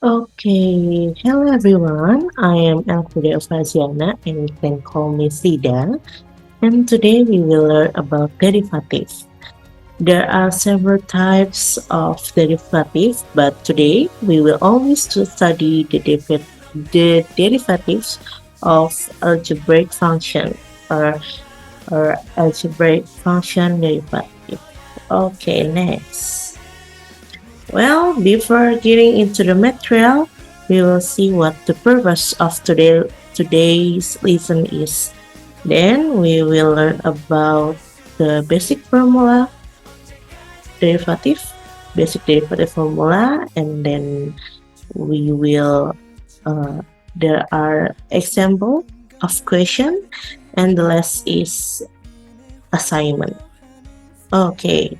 Okay, hello everyone. I am Elfrida Eufraziana and you can call me Frida. And today we will learn about derivatives. There are several types of derivatives, but today we will only study the derivatives of algebraic function or, or algebraic function derivative. Okay, next. Well, before getting into the material, we will see what the purpose of today's lesson is. Then we will learn about the derivative, basic derivative formula, and then we will uh, there are example of question, and the last is assignment. Okay,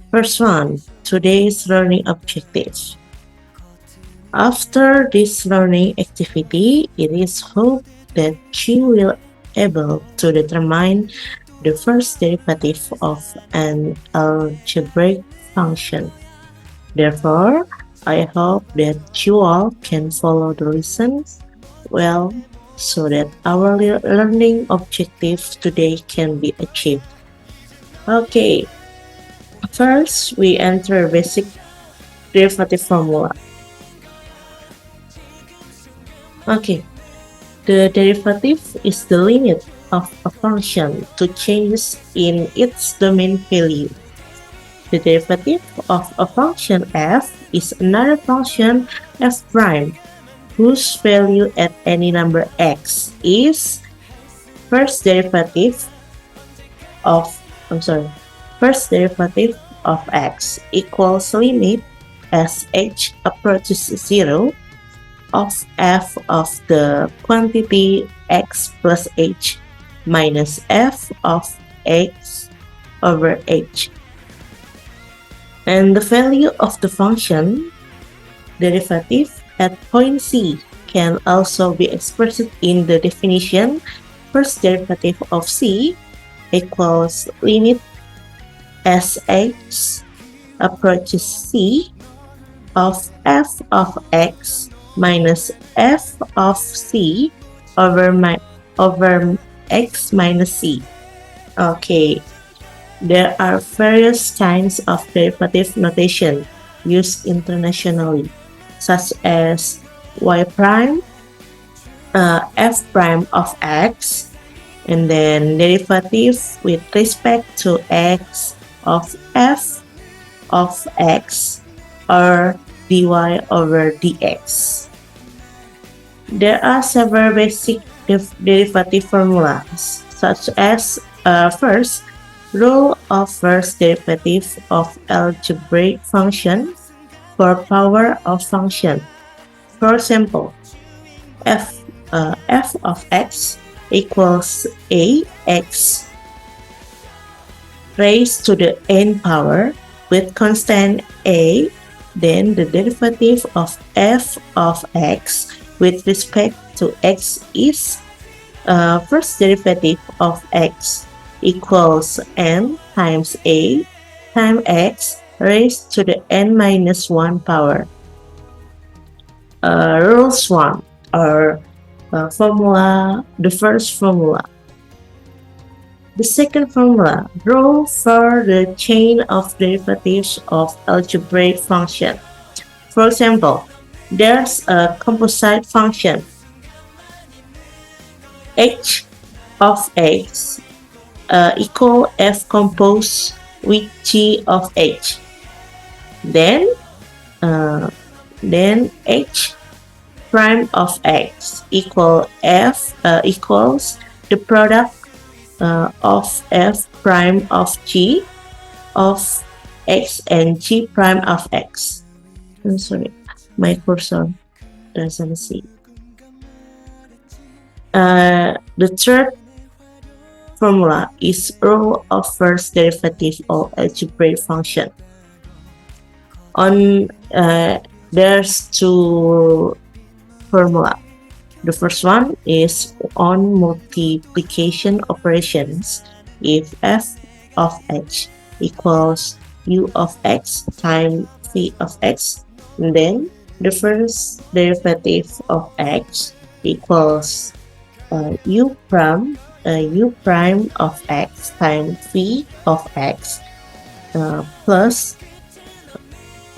first one, today's learning objective. After this learning activity, it is hoped that you will able to determine the first derivative of an algebraic function. Therefore, I hope that you all can follow the lessons well so that our learning objective today can be achieved. Okay, first we enter basic derivative formula. Okay, the derivative is the limit of a function to changes in its domain value. The derivative of a function f is another function f prime whose value at any number x is first derivative of I'm sorry first derivative of x equals limit as h approaches 0 of f of the quantity x plus h minus f of x over h. And the value of the function derivative at point C can also be expressed in the definition first derivative of C equals limit as h approaches C of f of x minus f of c over x minus c. Okay, there are various kinds of derivative notation used internationally, such as y prime, f prime of x, and then derivative with respect to x of f of x, or dy over dx. There are several basic derivative formulas, such as first, rule of first derivative of algebraic function for power of function. For example, f of x equals ax raised to the n power with constant a, then the derivative of f of x with respect to x is first derivative of x equals n times a times x raised to the n minus 1 power. Rules 1 or the first formula. The second formula, rule for the chain of derivatives of algebraic function. For example, there's a composite function h of x equal f composed with g of h. Then h prime of x equals the product of f prime of g of x and g prime of x. I'm sorry, my cursor doesn't see. The third formula is rule of first derivative of algebraic function. There's two formula. The first one is on multiplication operations. If f of h equals u of x times v of x, then The first derivative of x equals u prime of x times v of x plus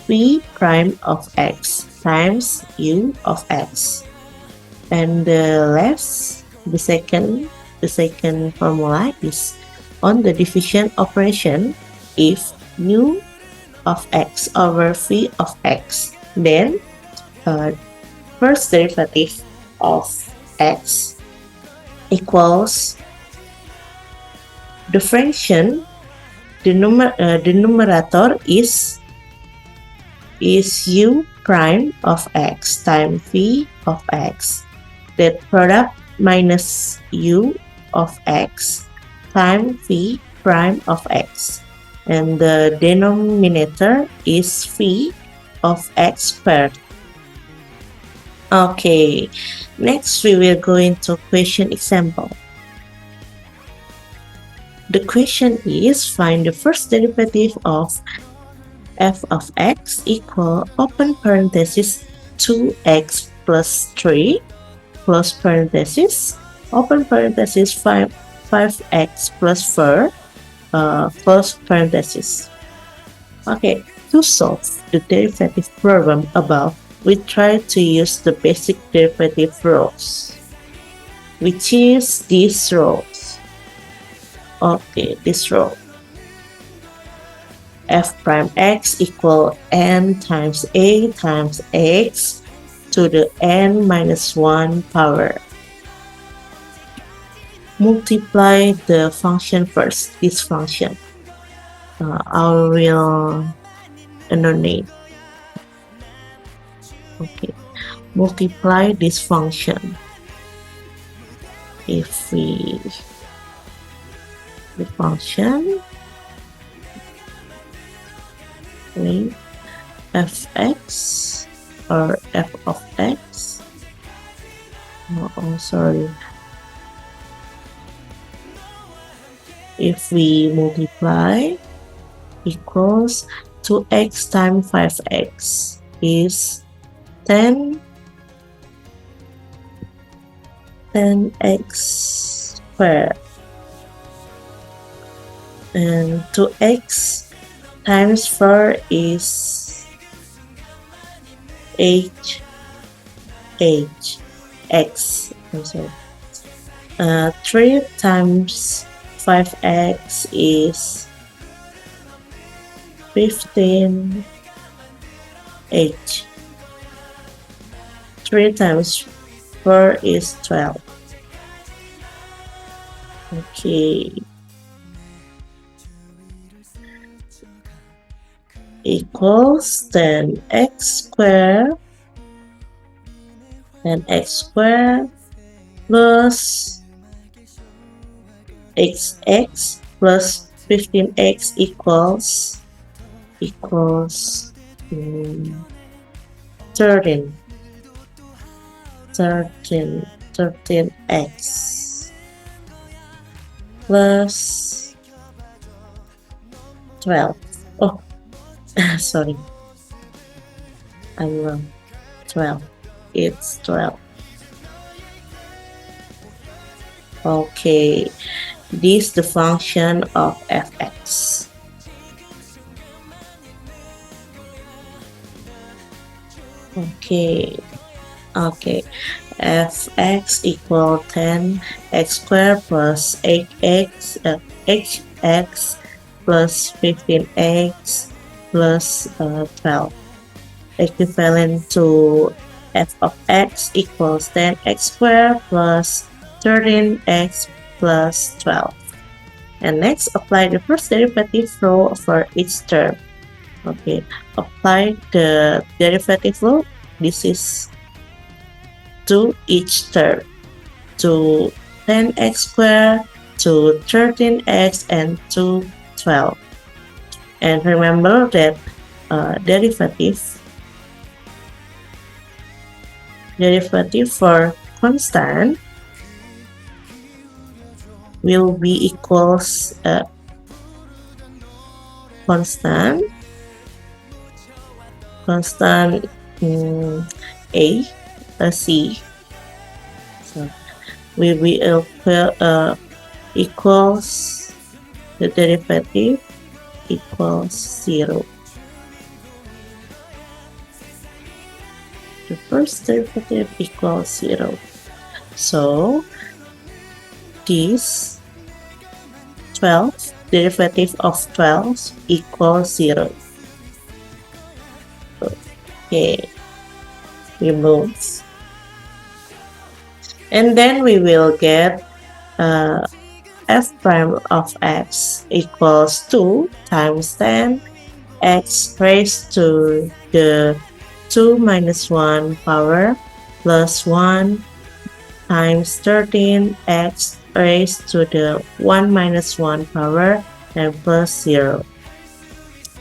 v prime of x times u of x. And the second formula is on the division operation. If u of x over v of x, then first derivative of x equals the fraction, the numerator is u prime of x times v of x. That product minus u of x times v prime of x. And the denominator is v of x squared. Okay, next we will go into question example. The question is find the first derivative of f of x equal open parenthesis 2x plus 3 close parenthesis open parenthesis 5x plus 4 close parenthesis. Okay, to solve the derivative problem above, we try to use the basic derivative rules, which is these rules. Okay, this rule. F prime x equal n times a times x to the n minus 1 power. Multiply the function first, this function. I will annotate. Okay, multiply this function. If we the function fx or f of x. Oh, sorry. If we multiply equals 2x times 5x is 10x squared, and 2x times 4 is x. I'm sorry. 3 times 5x is 15h. 3 times 4 is 12. Okay. Equals then x squared plus xx plus 15x equals 13x plus 12. Oh, sorry, I'm wrong. 12. It's 12. Okay, this is the function of fx. Okay, fx equal 10x squared plus 8x hx plus 15x plus 12, equivalent to f of x equals 10x squared plus 13x plus 12. And next, apply the first derivative rule for each term. Okay, apply the derivative rule. This is to each term, to 10x squared, to 13x, and to 12. And remember that derivative for constant will be equals constant mm, A, C. So we will equals the derivative equals 0. The first derivative equals 0. So this 12, derivative of 12 equals 0. Okay, remove. And then we will get f prime of x equals 2 times 10 x raised to the 2 minus 1 power plus 1 times 13 x raised to the 1 minus 1 power and plus 0.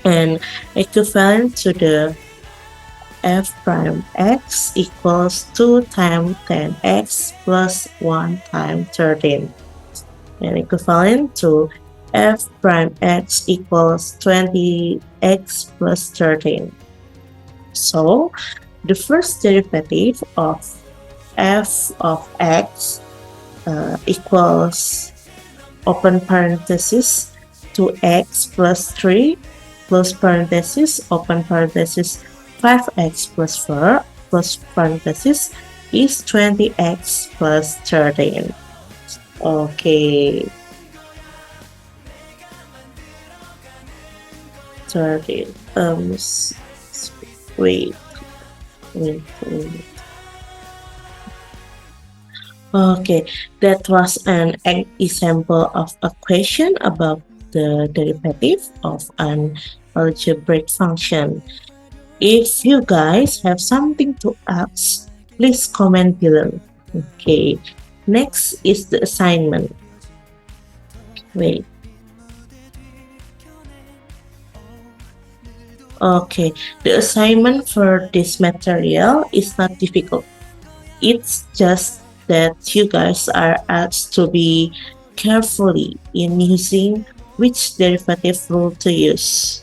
And equivalent to the f prime x equals 2 times 10x plus 1 times 13. And equivalent to f prime x equals 20x plus 13. So the first derivative of f of x equals open parenthesis 2x plus 3 close parenthesis open parenthesis 5x plus 4 close parenthesis is 20x plus 13. Okay. 13. Wait. Okay, that was an example of a question about the derivative of an algebraic function. If you guys have something to ask, please comment below. Okay, next is the assignment. Wait. Okay, the assignment for this material is not difficult. It's just that you guys are asked to be carefully in using which derivative rule to use.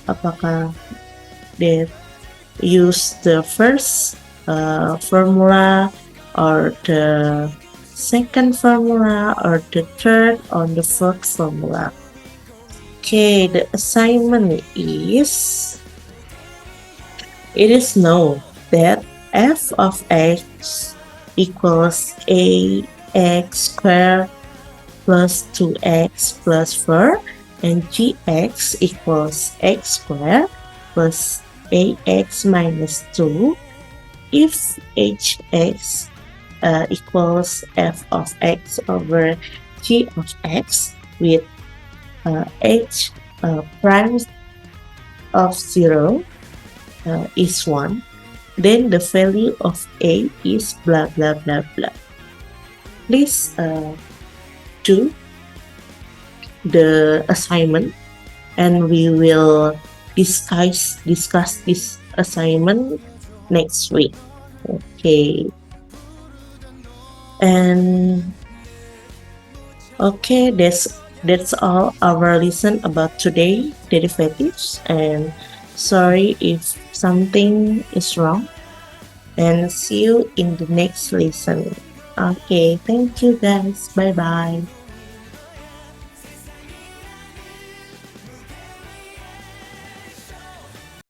Apakah they use the first formula or the second formula or the third or the fourth formula. Okay, the assignment is, it is known that f of x equals ax squared plus 2x plus 4 and gx equals x squared plus ax minus 2 if hx equals f of x over g of x with h prime of 0 is 1, then the value of a is blah blah blah blah. Please do the assignment and we will discuss this assignment next week. Okay, and okay, that's all our lesson about today derivatives, and sorry if something is wrong, and see you in the next lesson. Okay, thank you guys, bye bye.